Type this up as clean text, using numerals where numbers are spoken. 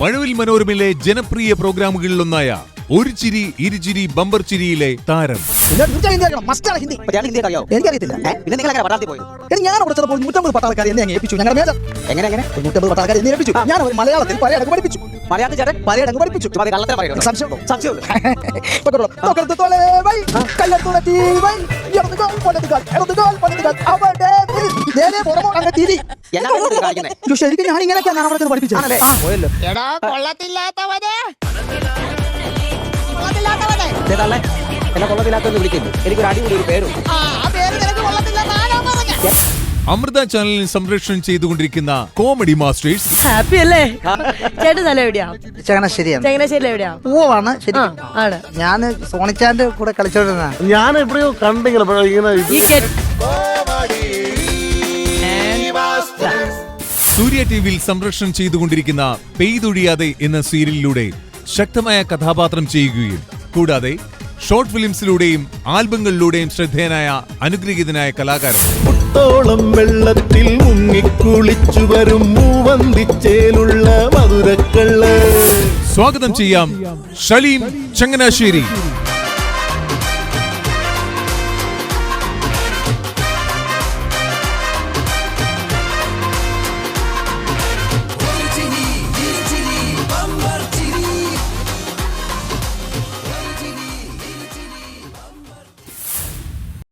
മഴവിൽ മനോരമയിലെ ജനപ്രിയ പ്രോഗ്രാമുകളിലൊന്നായ ഒരു ചിരി ഇരുചിരി ബമ്പർ ചിരിയിലെ താരം. എനിക്കറിയത്തില്ല. ഞാൻ അവിടെ ചെന്നപ്പോൾ 150 പട്ടാളക്കാരെ എന്നെ ഏൽപ്പിച്ചു. ഞങ്ങളുടെ മേജർ എങ്ങനെ 150 പട്ടാളക്കാരെ എന്നെ ഏൽപ്പിച്ചു. ഞാൻ അവർ മലയാളത്തിൽ പരേഡങ്ങ് പഠിപ്പിച്ചു. പരേഡങ്ങ് പഠിപ്പിച്ചു. ശരിക്കും ഞാൻ ഇങ്ങനെയൊക്കെയാണ് ഞാൻ അവിടെ പഠിപ്പിച്ചത്. എന്നെ കൊള്ളത്തില്ലാത്തെന്ന് വിളിക്കുന്നു. എനിക്കൊരു അടിപൊളി ഒരു പേരും. അമൃത ചാനലിൽ സംപ്രേഷണം ചെയ്തുകൊണ്ടിരിക്കുന്ന കോമഡി മാസ്റ്റേഴ്സ്. ഹാപ്പി അല്ലേ? ചേട്ടൻ സ്ഥലം എവിടെയാ? ചങ്ങനാശ്ശേരിയാണ്. ചങ്ങനാശ്ശേരി എവിടെയാ? പൂവാണ് ശരിക്കും. ആണ്. ഞാൻ സോണിച്ചാന്റെ കൂടെ കളിച്ചോണ്ടിരുന്നതാണ്. ഞാൻ എവിടെയോ കണ്ടെങ്കിലും സൂര്യ ടിവിയിൽ സംപ്രേഷണം ചെയ്തുകൊണ്ടിരിക്കുന്ന പെയ്തൊഴിയാതെ എന്ന സീരിയലിലൂടെ ശക്തമായ കഥാപാത്രം ചെയ്യുകയും കൂടാതെ ഷോർട്ട് ഫിലിംസിലൂടെയും ആൽബങ്ങളിലൂടെയും ശ്രദ്ധേയനായ അനുഗ്രഹീതനായ കലാകാരൻ. മുട്ടോളം വെള്ളത്തിൽ മുങ്ങിക്കുളിച്ചു വരും മൂവന്തിച്ചേലുള്ള മധുരക്കള്ള്. സ്വാഗതം ചെയ്യാം ഷലീം ചങ്ങനാശ്ശേരി.